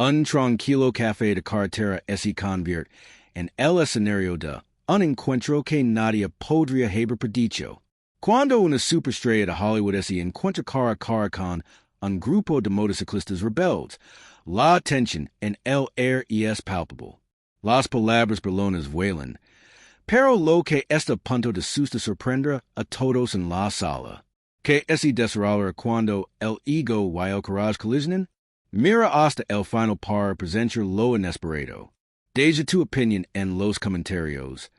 Un tranquilo café de carretera ese convierte en el escenario de un encuentro que nadie podría haber predicho. Cuando una superestrella de Hollywood se encuentra cara a cara con un grupo de motociclistas rebeldes, la tensión en el aire es palpable. Las palabras burlonas vuelan, pero lo que está a punto de sorprender a todos en la sala. Que ese desarrollo cuando el ego y el coraje colisionan? Mira hasta el final para presentar lo inesperado. Deja tu opinión en los comentarios.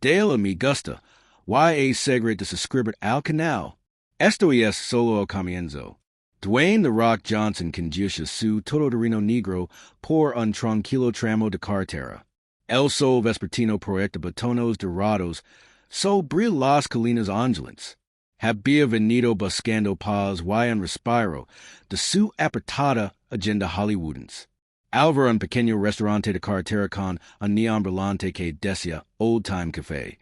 Dale me gusta. Y segre de suscribir al canal. Esto es solo el comienzo. Dwayne The Rock Johnson conduce su todoterreno negro por un tranquilo tramo de carretera. El sol vespertino proyecta botones dorados sobre las colinas ondulantes. Había venido buscando paz y un respiro de su apretada agenda hollywoodense. Al ver un pequeño restaurante de carretera con un neón brillante que decía Old Time Café,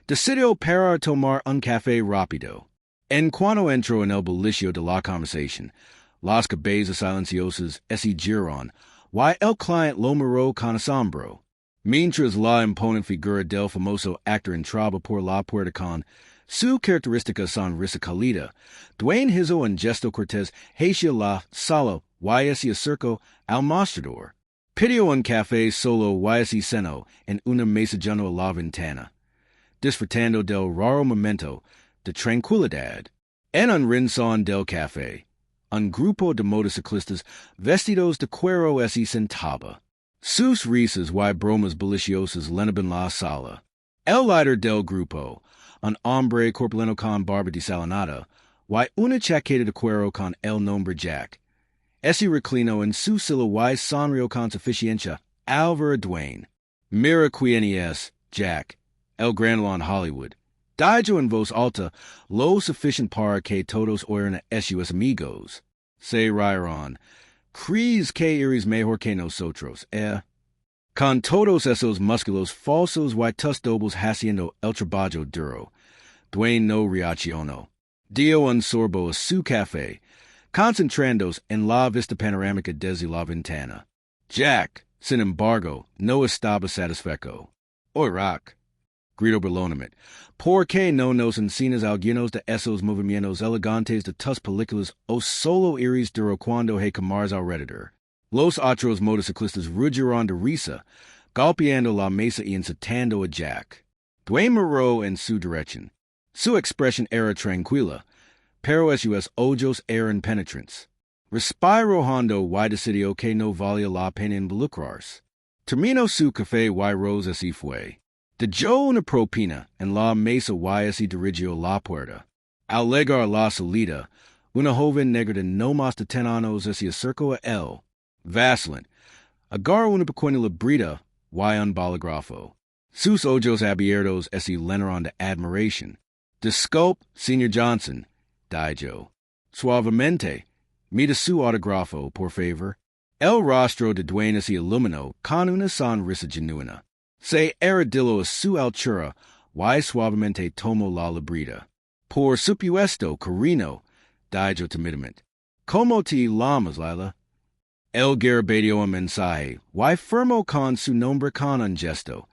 decidió parar a tomar un café rápido. En cuanto entró en el bullicio de la conversación, las cabezas silenciosas se giraron y el cliente lo miró con asombro. Mientras la imponente figura del famoso actor entraba por la puerta con su característica sonrisa cálida, Dwayne hizo un gesto cortés hacia la sala y se acercó al mostrador. Pidió un café solo y se sentó en una mesa junto a la ventana, disfrutando del raro momento de tranquilidad. En un rincón del café, un grupo de motociclistas vestidos de cuero se sentaba. Sus risas y bromas deliciosas llenaban la sala. El líder del grupo, un hombre corpulento con barba desalinada, y una chaqueta de cuero con el nombre Jack, se reclinó en su silla y sonrió con suficiencia al ver a Dwayne. Mira quién es, Jack, el grandolón Hollywood. Dijo en voz alta lo suficiente para que todos oyeran a sus amigos. Se rieron. ¿Crees que eres mejor que nosotros, Con todos esos músculos falsos y todos haciendo el trabajo duro, Dwayne no reaccionó. Dio un sorbo a su café, concentrándose en la vista panorámica desde la ventana. Jack, sin embargo, no estaba satisfecho. Oy, Rock, gritó burlonamente, ¿por qué no nos enseñas algunos de esos movimientos elegantes de tus películas o solo eres duro cuando hay cámaras alrededor? Los otros motociclistas rugieron de risa, golpeando la mesa y incitando a Jack. Dwayne miró en su dirección. Su expresión era tranquila, pero sus ojos eran penetrantes. Respiró hondo y decidió que no valía la pena involucrarse. Terminó su café y Rose se fue. Dejó una propina en la mesa y se dirigió a la puerta. Al llegar a la salida, una joven negra de no más de 10 años se acercó a él. Vacilante, agarró una pequeña libreta y un bolígrafo. Sus ojos abiertos se llenaron de admiración. Disculpe, señor Johnson, dijo. Suavemente, mira su autógrafo, por favor. El rostro de Dwayne se iluminó con una sonrisa genuina. Se arrodilló a su altura y suavemente tomó la libreta. Por supuesto, cariño, dijo tímidamente. ¿Cómo te llamas, Lila? El garabedió un mensaje y firmó con su nombre con un gesto,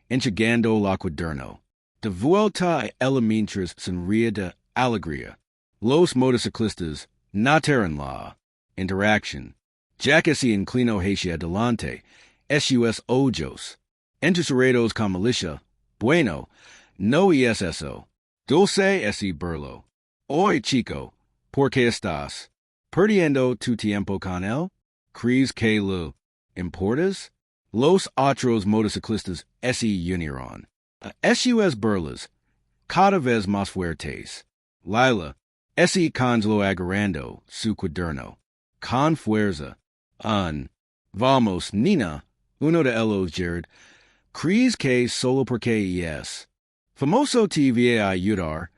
enchegando la cuaderno. De vuelta a él mientras sonría de alegría. Los motociclistas notaron la interacción. Jack se inclinó hacia adelante, sus ojos entusiasmados con malicia. Bueno, no es eso. Dulce ese burlo. Oye, chico, ¿por qué estás perdiendo tu tiempo con él? ¿Crees que le importas? Los otros motociclistas se unieron. Sus burlas, cada vez más fuertes. Lila se congeló agarrando su cuaderno. Con fuerza. Vamos, Nina, uno de ellos, Jared. ¿Crees que solo porque es famoso te voy a ayudar?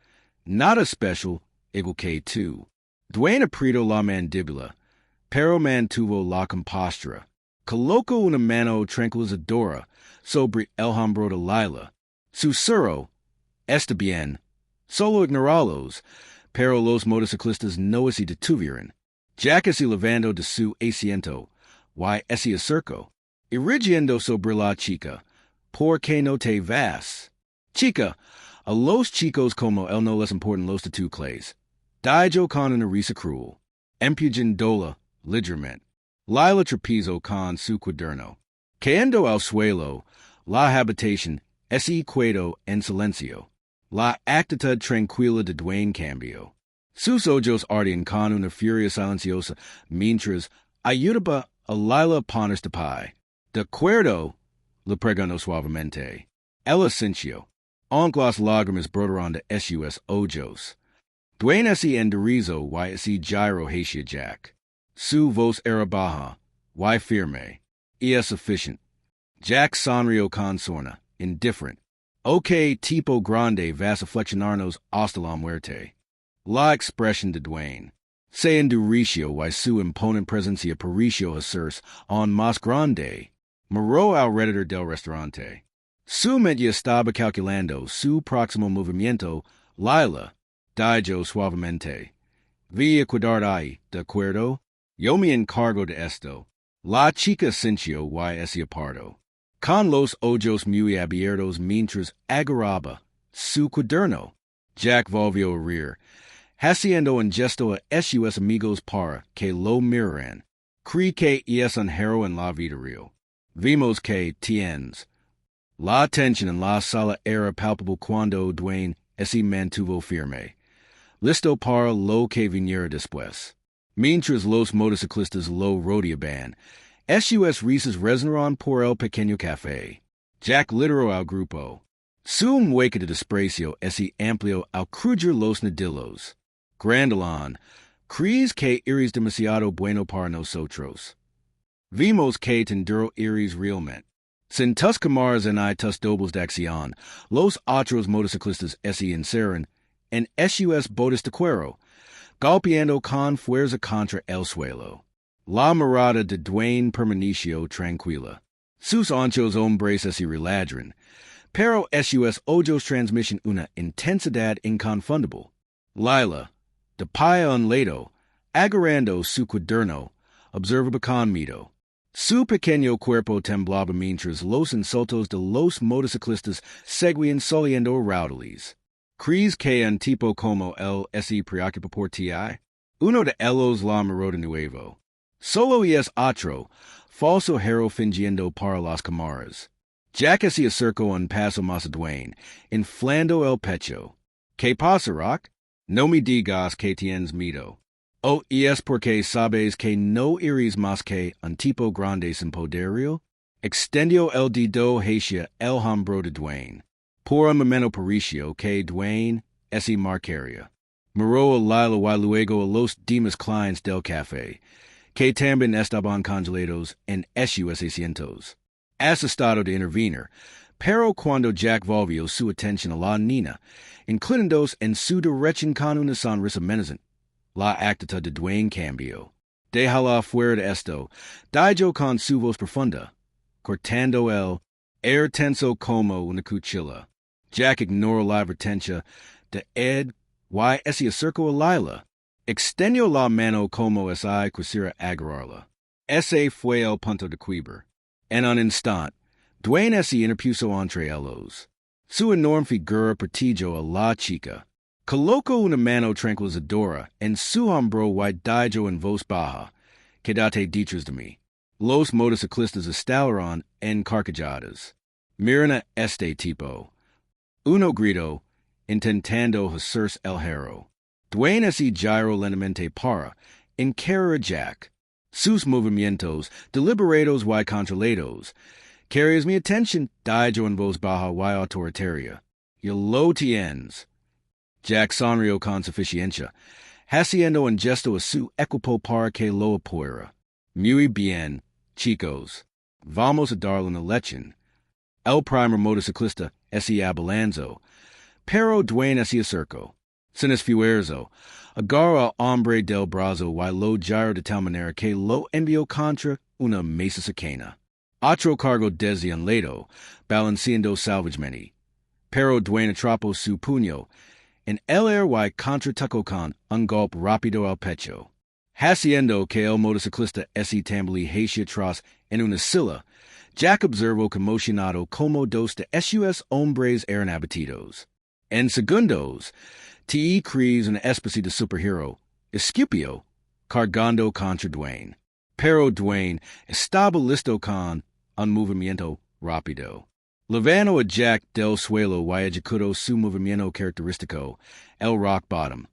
Nada especial, igual que tú. Dwayne apretó la mandíbula, pero mantuvo la compostura. Colocó una mano tranquilizadora sobre el hombro de Lila. Susurró, está bien, solo ignoralos, pero los motociclistas no se detuvieron. Jack se levantó de su asiento y ese acerco. Irigiendo sobre la chica, porque no te vas. Chica, a los chicos como el no less important los de tu clays. Dijo con una risa cruel. Empugen dola, ligeramente. Lila trapezo con su cuaderno. Caendo al suelo, la habitación, ese quedo en silencio. La actitud tranquila de Dwayne cambio. Sus ojos ardían con una furia silenciosa, mientras ayudaba a Lila ponerse de pie. De acuerdo, le preguntó suavemente. El asintió. Aunque las lágrimas brotaron de sus ojos. Dwayne ese enderizo y ese gyro hacia Jack. Su voz era baja, y firme, y es sufficient. Jack sonrió con sorna, indifferent. Ok tipo grande vas a flexionarnos hasta la muerte. La expresión de Dwayne. Se endureció y su imponente presencia pareció hacerse aún más grande. Miró alrededor del restaurante. Su mente estaba calculando su próximo movimiento. Lila, dijo suavemente. Vi a cuidar ahí, ¿de acuerdo? Yo me encargo de esto. La chica sintió y ese apartó. Con los ojos muy abiertos mientras agarraba su cuaderno. Jack volvió a reír, haciendo un gesto a sus amigos para que lo miraran. Creí que es un héroe en la vida real. Vimos que tienes. La tensión en la sala era palpable cuando Dwayne se mantuvo firme, listo para lo que viniera después. Mientras los motociclistas lo rodeaban, sus risas resonaron por el pequeño café. Jack lideró al grupo. Su mueca de desprecio se amplió al crujir los nudillos. Grandalón, ¿crees que eres demasiado bueno para nosotros? Vimos que tendero eres realmente. Sin tus cámaras y tus dobles de acción, los otros motociclistas se encerran en sus botes de cuero, golpeando con fuerza contra el suelo. La mirada de Dwayne permaneció tranquila. Sus anchos hombres se reladran, pero sus ojos transmiten una intensidad inconfundible. Lila, de pie a un lado, agarrando su cuaderno, observaba con miedo. Su pequeño cuerpo temblaba mientras los insultos de los motociclistas seguían saliendo raudales. ¿Crees que un tipo como él se preocupa por ti? Uno de ellos la miró de nuevo. Solo es otro, falso hero fingiendo para las cámaras. Jack se acercó un paso más a Dwayne, inflando el pecho. ¿Qué pasa, Rock? No me digas que tienes miedo. Oh, y es porque sabes que no eres más que un tipo grande sin poderío? Extendió el dedo hacia el hombro de Dwayne. Por un momento pareció que Dwayne se marcaría. Miró a Lila y luego a los demás clientes del café, que también estaban congelados en sus asientos. Has estado de intervenir, pero cuando Jack volvió su atención a la niña, inclinándose en su dirección con una sonrisa menacente, la actitud de Dwayne cambió. Déjala fuera de esto, dijo con su voz profunda, cortando el air tenso como una cuchilla. Jack ignoró la advertencia de Ed y se acercó a Lila. Extendió la mano como si quisiera agarrarla. Ese fue el punto de quiebre. En un instante, Dwayne se interpuso entre ellos. Su enorme figura protegió a la chica. Colocó una mano tranquilizadora en su hombro y dijo en voz baja, «Quédate detrás de mí». Los motociclistas estallaron en carcajadas. «Miren a este tipo». Uno gritó, intentando hacerse el hero. Dwayne se giró lentamente para encarar a Jack. Sus movimientos, deliberados y controlados. «Quieres mi atención», dijo en voz baja y autoritaria. «Y lo tienes». Jack sonrió con suficiencia, haciendo un gesto a su equipo para que lo apoyara. «Muy bien, chicos. Vamos a darle una lección». El primer motociclista se abalanzó, pero Dwayne se acercó. Sin esfuerzo, agarró al hombre del brazo y lo giró de tal manera que lo envió contra una mesa cercana. Otro cargo desde un lado, balanceando salvajemente. Pero Dwayne atrapó su puño en el aire y contraatacó con un golpe rápido al pecho. Haciendo que el motociclista ese tambali hacia atrás en una silla, Jack observó conmocionado como dos de sus hombres eran abatidos. En segundos, te crees una especie de superhero, escupió, cargando contra Dwayne. Pero Dwayne estaba listo con un movimiento rápido. Levando a Jack del suelo y ejecutó su movimiento característico, el rock bottom,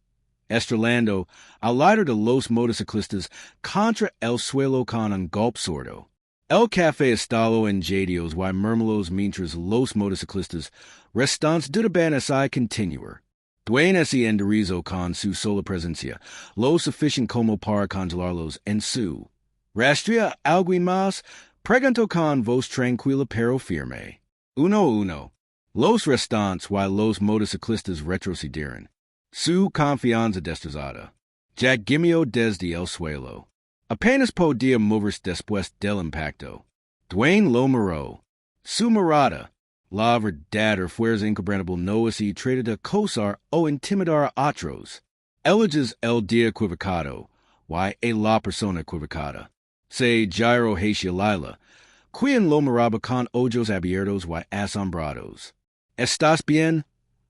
estrellando al líder de los motociclistas contra el suelo con un golpe sordo. El café estalló en jadios y murmuros mientras los motociclistas restantes dudaban a continuar. Dwayne se enderezó con su sola presencia, lo suficiente como para congelarlos en su. ¿Rastrea algo más? Preguntó con voz tranquila pero firme. Uno. Los restantes y los motociclistas retrocedieron. Su confianza destrozada. Jack gimió desde el suelo. Apenas podía moverse después del impacto. Dwayne lo miró. Su mirada, la verdadera fuerza inquebrantable no se trata de acosar o intimidar a otros. Eliges el día equivocado, y la persona equivocada. Se giró hacia Lila, quien lo miraba con ojos abiertos y asombrados. ¿Estás bien?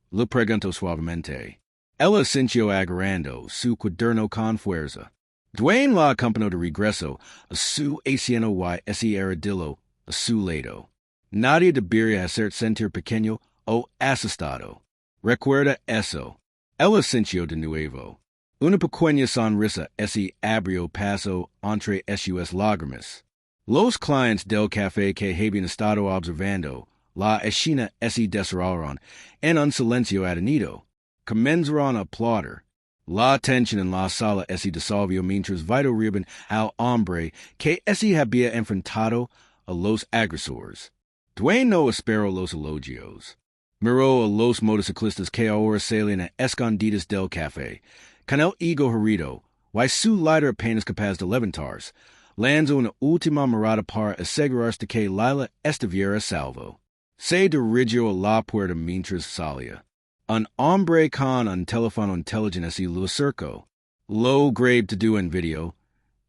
Le preguntó suavemente. Ella sintió agarrando su cuaderno con fuerza. Dwayne la acompañó de regreso a su asiento y ese armadillo a su lado. Nadie debería hacer sentir pequeño o asustado. Recuerda eso. Ella sintió de nuevo. Una pequeña sonrisa ese abrió paso entre sus lágrimas. Los clientes del café que habían estado observando la escena se desarrollaron en un silencio atenido. Comenzaron a aplaudir. La tensión en la sala se disolvió mientras vitoreaban al hombre que se había enfrentado a los agresores. Dwayne no esperó los elogios. Miró a los motociclistas que ahora salían a escondidas del café, con el ego herido, y su líder apenas capaz de levantarse. Lanzó una última mirada para asegurarse de que Lila estuviera salvo. Se dirigió a la puerta mientras salía. Un hombre con un teléfono inteligente se lo acercó. Lo grabó todo en video.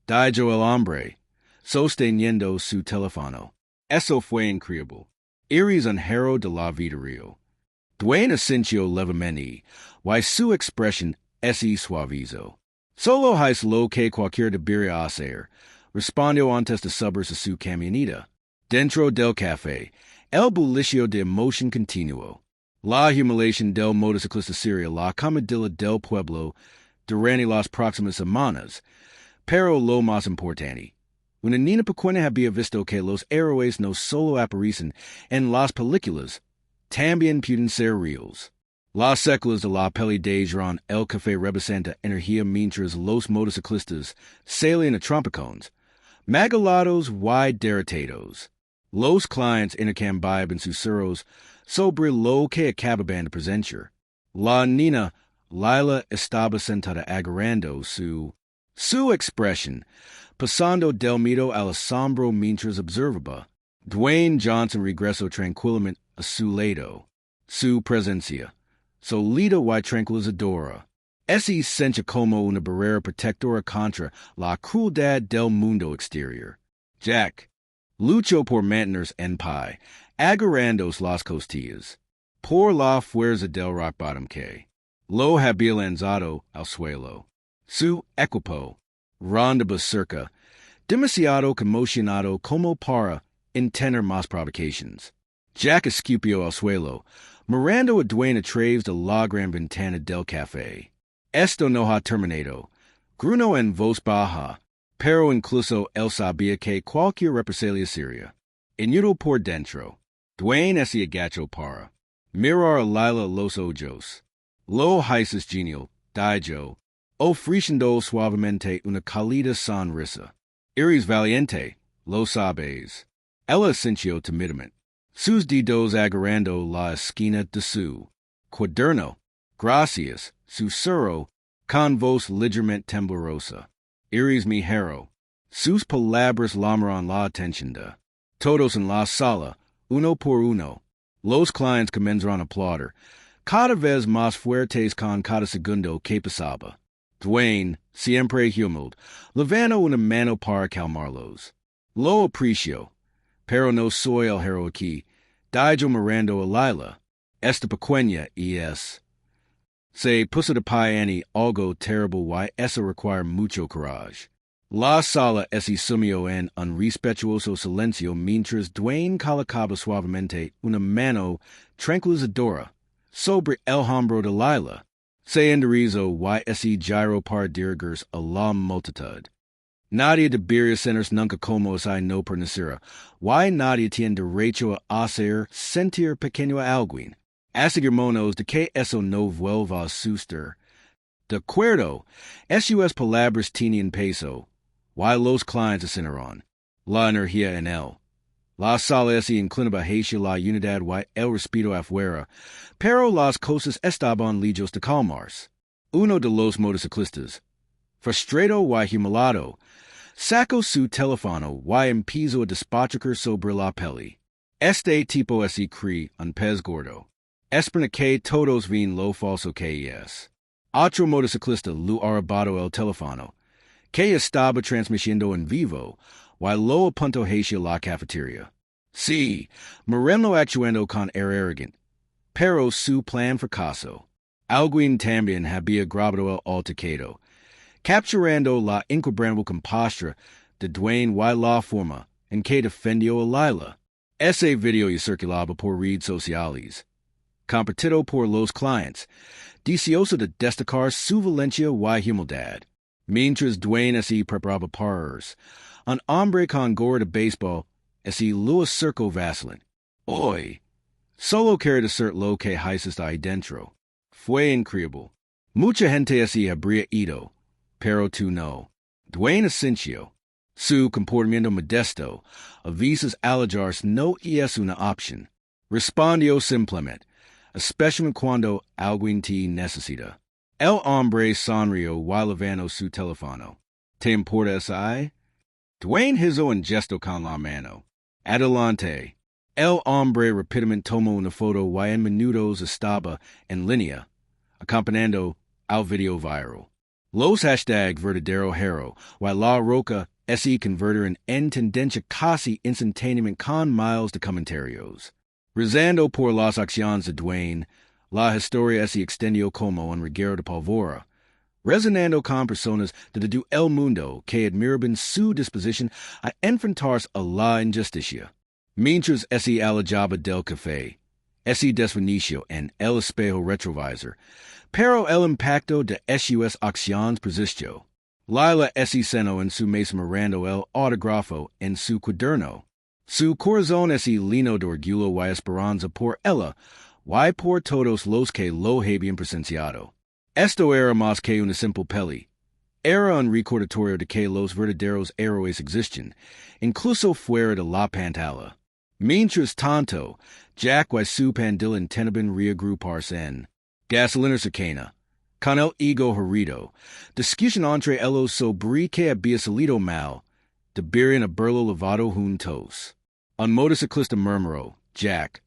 Dijo el hombre, sosteniendo su teléfono. Eso fue increíble. Eres un héroe de la vida real. Dwayne asintió levemente, y su expresión se suavizó. Solo es lo que cualquiera debería hacer, respondió antes de subirse a su camioneta. Dentro del café, el bullicio de emoción continuó. La humiliación del motociclista sería la comidilla del pueblo durante las próximas semanas, pero lo más importante. Una niña pequeña había visto que los héroes no solo aparecen en las películas, también pueden ser reales. Las secuelas de la peli dejaron el café rebosante energía mientras los motociclistas salían a trompicones, magalados y derrotados. Los clientes intercambiaban susurros sobre lo que acababan de presenciar. La niña Lila estaba sentada agarrando su expresión, pasando del miedo al asombro mientras observaba. Dwayne Johnson regresó tranquilamente a su lado. Su presencia, sólida y tranquilizadora, se sentía como una barrera protectora contra la crueldad del mundo exterior. Jack luchó por mantenerse en pie, agarrando las costillas, por la fuerza del rock bottom que lo había lanzado al suelo. Su equipo rondaba cerca, demasiado conmocionado como para entender más provocaciones. Jack escupió al suelo, mirando a Dwayne a través de la gran ventana del café. Esto no ha terminado. Gruñó en voz baja, pero incluso él sabía que cualquier represalia sería. Inútil por dentro. Dwayne se agachó para mirar a Lila los ojos. Lo hizo genial, dijo, ofreciendo suavemente una cálida sonrisa. Eres valiente, lo sabes. Ella sintió timidamente. Sus dedos agarrando la esquina de su cuaderno. Gracias, susurró, con voz ligeramente temblorosa. Eres mi héroe. Sus palabras llamaron la atención de todos en la sala, uno por uno. Los clientes comenzaron a aplaudir, cada vez más fuertes con cada segundo que pasaba. Dwayne, siempre humilde, levano una mano para calmarlos. Lo aprecio, pero no soy el hero aquí. Dijo mirando a Lila. Esta pequeña es. Se puso de pie ani algo terrible y eso require mucho coraje. La sala es sumió en un respetuoso silencio mientras Dwayne colocaba suavemente una mano tranquilizadora sobre el hombro de Lila. Se enderezó y ese giro para dirigirse a la multitud. Nadie debería sentirse nunca como esa no pernicera. Y nadie tiene derecho a hacer sentir pequeño a alguien. Asegurarnos de que eso no vuelva a suceder. De acuerdo, esas palabras tienen peso. Y los clientes ascenderán. La energía en él. La sala es inclinada hacia la unidad y el respeto afuera, pero las cosas estaban lejos de calmarse. Uno de los motociclistas, frustrado y humillado, sacó su teléfono y empezó a despotricar sobre la peli. Este tipo es un pez gordo. Espera que todos ven lo falso que es. Otro motociclista lo arrebató el teléfono, que estaba transmitiendo en vivo, y lo apuntó hacia la cafetería. Sí, Moreno actuando con arrogant, pero su plan fracasó. Alguien también había grabado el altercado, capturando la inquebrantable compostura de Dwayne y la forma en que defendió a Lila. Ese video circulaba por redes sociales, compartido por los clientes, deseoso de destacar su valencia y humildad. Mientras Dwayne se preparaba para irse, un hombre con gorra de béisbol lo acercó vacilante. Hoy, solo quiero decir lo que dices ahí dentro. Fue increíble. Mucha gente habría ido, pero tú no. Dwayne asintió. Su comportamiento modesto, a veces alejarse no es una opción. Respondió simplemente, especialmente cuando alguien te necesita. El hombre sonrió y levantó su teléfono. ¿Te importa esa? Dwayne hizo un gesto con la mano. Adelante. El hombre rápidamente tomó una foto y en minutos estaba en línea, acompañando al video viral. Los hashtags verdadero hero y la roca se convirtieron en tendencia casi instantáneamente con miles de comentarios. Rezando por las acciones de Dwayne, la historia se extendió como un reguero de pólvora, resonando con personas de todo el mundo que admiraban su disposición a enfrentarse a la injusticia. Mientras se alejaba del café, se desvaneció en el espejo retrovisor, pero el impacto de esas acciones persistió. Lila se sentó en su mesa mirando el autógrafo en su cuaderno. Su corazón lleno de orgullo y esperanza por ella y por todos los que lo habían presenciado. Esto era más que una simple peli. Era un recordatorio de que los verdaderos héroes existen, incluso fuera de la pantalla. Mientras tanto, Jack y su pandilla intentaban reagruparse en gasolina cercana, con el ego herido, discusión entre ellos sobre que había salido mal, deberían haberlo lavado juntos. Un motociclista murmuró, Jack,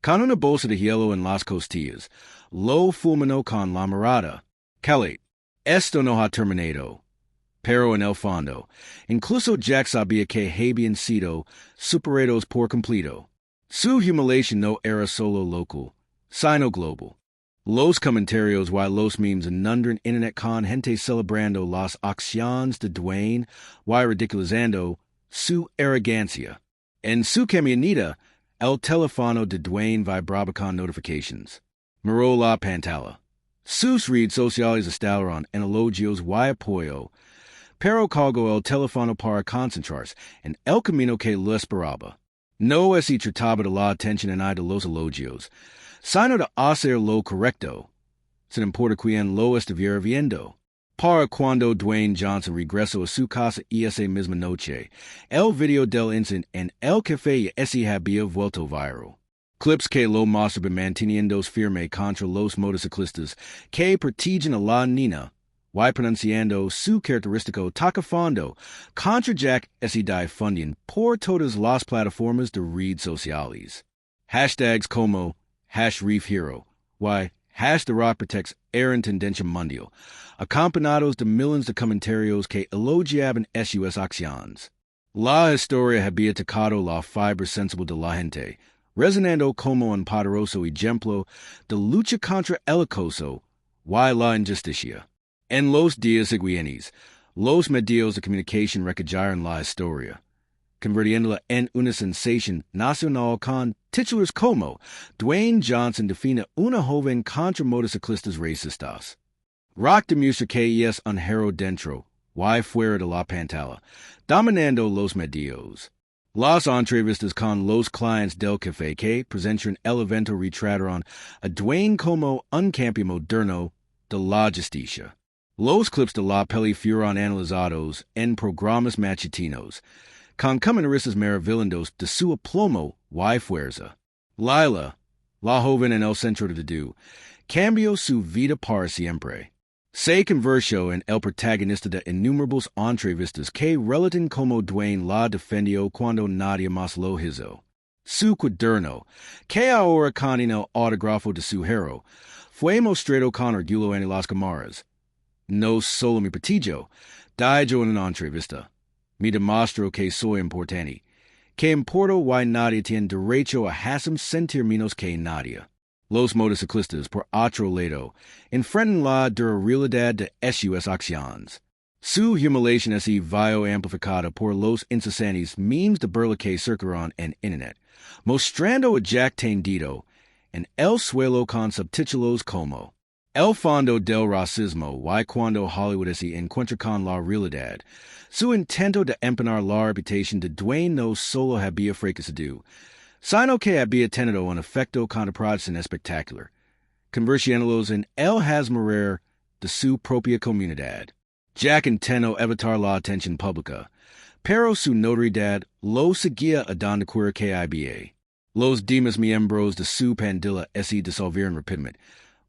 con una bolsa de hielo en las costillas, lo fulminó con la mirada. Kelly, esto no ha terminado. Pero en el fondo, incluso Jack sabía que habían sido superados por completo. Su humiliación no era solo local, sino global. Los comentarios y los memes inundan internet con gente celebrando las acciones de Dwayne y ridiculizando su arrogancia. En su camioneta, el teléfono de Dwayne vibraba con notifications. Miró la pantalla. Sus redes sociales estallaron en elogios y apoyo, pero colgó el teléfono para concentrarse en el camino que lo esperaba. No se trataba de la atención en de los elogios, sino de hacer lo correcto, sin importar quién lo estuviera viendo. Para cuando Dwayne Johnson regresó a su casa esa misma noche, el video del incidente en el café se había vuelto viral. Clips que lo mostraban manteniéndose firme contra los motociclistas que persiguen a la nina y pronunciando su característico tacafondo contra Jack se difunden por todas las plataformas de redes sociales. Hashtags como #ReefHero y Hash de rock protects eran tendencia mundial. Acompañados de millones de comentarios que elogiaban sus acciones. La historia había tocado la fibra sensible de la gente, resonando como un poderoso ejemplo de lucha contra el acoso y la injusticia. En los días siguientes, los medios de comunicación recallaron la historia, convirtiéndola en una sensación nacional con titulares como Dwayne Johnson define una joven contra motociclistas racistas. Rock demuestra que es un héroe dentro y fuera de la pantalla, dominando los medios. Las entrevistas con los clientes del café que presentan el evento retrataron a Dwayne como un cambio moderno de la justicia. Los clips de la peli fueron analizados en programas matutinos, con comentaristas maravillosos de su aplomo y fuerza. Lila, la joven en el centro de todo, cambió su vida para siempre. Se convirtió en el protagonista de innumerables entrevistas que relatan como Dwayne la defendió cuando nadie más lo hizo. Su cuaderno, que ahora contiene el autógrafo de su héroe, fue mostrado con orgullo en las cámaras. No solo mi prestigio, dijo en una entrevista. Me demostró que soy importante, que importo y nadie tiene derecho a hacerme sentir menos que nadie. Los motociclistas, por otro lado, enfrentan la durabilidad de sus acciones. Su humiliación es vio amplificada por los incesantes memes de burla que circularon en Internet, mostrando a Jack tendido en el suelo con subtítulos como El fondo del racismo y cuando Hollywood se encuentra con la realidad. Su intento de empeñar la reputación de Dwayne no solo había fracasado, sino que había tenido un efecto contraproducente espectacular, convirtiéndolos en el hazmorer de su propia comunidad. Jack intentó evitar la atención pública, pero su notoriedad lo seguía a donde quiera que había. Los demás miembros de su pandilla se disolvieron rápidamente,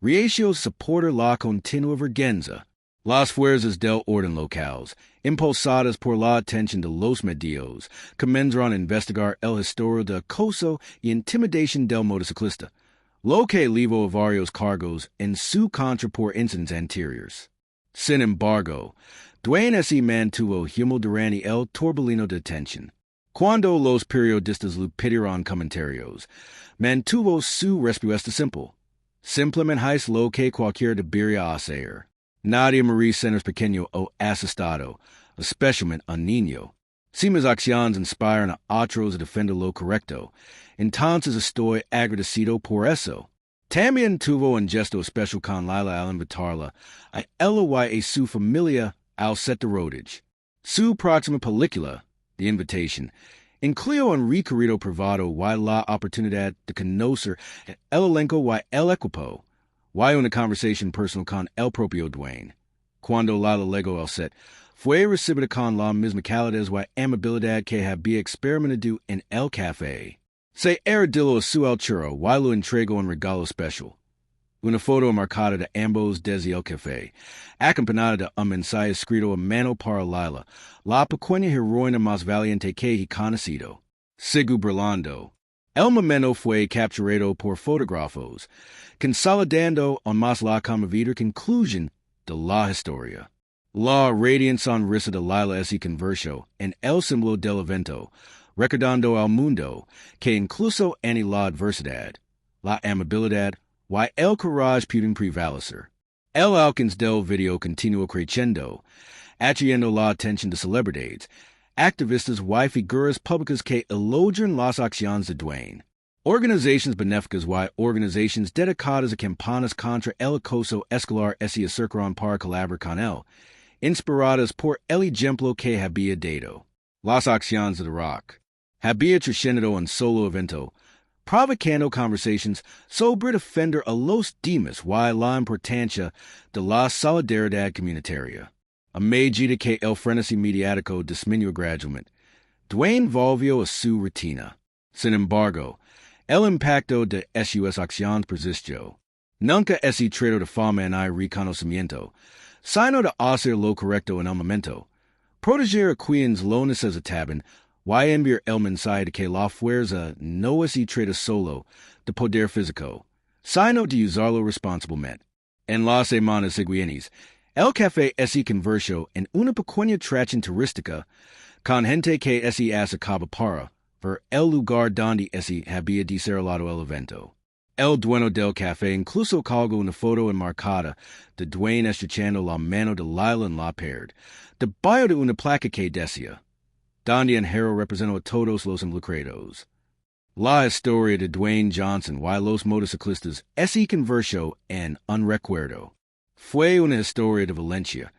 reacios a soportar la continua vergüenza. Las fuerzas del orden locales, impulsadas por la atención de los medios, comenzaron a investigar el historial de acoso y intimidación del motociclista, lo que llevó a varios cargos en su contra por incidentes anteriores. Sin embargo, Dwayne se mantuvo humilde durante el turbulento de detención. Cuando los periodistas le pidieron comentarios, mantuvo su respuesta simple. Simplemente es lo que cualquiera debería hacer. Nadie merece ser pequeño o asustado, especialmente un niño. Si mis acciones inspiran a otros a defender lo correcto, entonces estoy agradecido por eso. También tuvo un gesto especial con Lila al invitarla a ella y a su familia al set de rodaje. Su próxima película, The Invitation, incluyó un recorrido privado y la oportunidad de conocer el elenco y el equipo, y una conversación personal con el propio Dwayne. Cuando Lila llegó al set, fue recibida con la misma calidez y amabilidad que había experimentado en el café. Se arrodilló a su altura y le entregó un regalo especial. Una foto marcada de ambos desde el café, acompañada de un mensaje escrito a mano para Lila, la pequeña heroína más valiente que he conocido. Sigue brillando. El momento fue capturado por fotógrafos, consolidando aún más la conmovida conclusión de la historia. La radiante sonrisa de Lila se convirtió en el símbolo del evento, recordando al mundo que incluso en la adversidad, la amabilidad y el coraje pueden prevalecer. El alcance del video continuó creciendo, atrayendo la atención de celebridades, activistas y figuras públicas que elogian las acciones de Dwayne. Organizaciones benéficas y organizaciones dedicadas a campañas contra el acoso escolar se acercaron para colaborar con él, inspiradas por el ejemplo que había dado. Las acciones de rock había trascendido un solo evento, provocando conversaciones sobre defender a los demás y la importancia de la solidaridad comunitaria. A medida que el frenesí mediático disminuyó gradualmente, Dwayne volvió a su rutina. Sin embargo, el impacto de sus acciones persistió. Nunca se trató de fama y reconocimiento, sino de hacer lo correcto en el momento. Proteger a quienes lo necesitaban y enviar el mensaje de que la fuerza no se trata solo de poder físico, Sino de usarlo responsablemente. En las semanas siguientes, el café ese converso en una pequeña tracción turística con gente que ese acaba para ver el lugar donde ese había desarrollado el evento. El dueño del café incluso colgó una foto enmarcada de Dwayne estrechando la mano de Lila en la pared, debajo de una placa que decía, donde el héroe representó a todos los involucrados. La historia de Dwayne Johnson y los motociclistas ese converso en un recuerdo. Fue una historia de Valencia,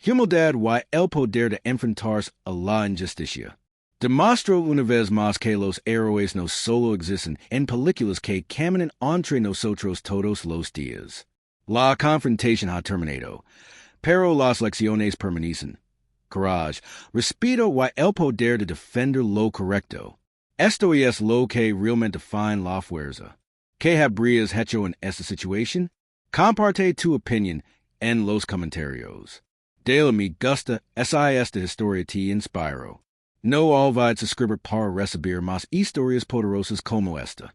humildad y el poder de enfrentarse a la injusticia. Demostró una vez más que los héroes no solo existen en películas que caminan entre nosotros todos los días. La confrontación ha terminado, pero las lecciones permanecen. Coraje, respeto y el poder de defender lo correcto. Esto es lo que realmente define la fuerza. ¿Qué habrías hecho en esta situación? Comparte tu opinión en los comentarios. Dale me gusta esta historia te inspiro. No olvides suscribir para recibir más historias poderosas como esta.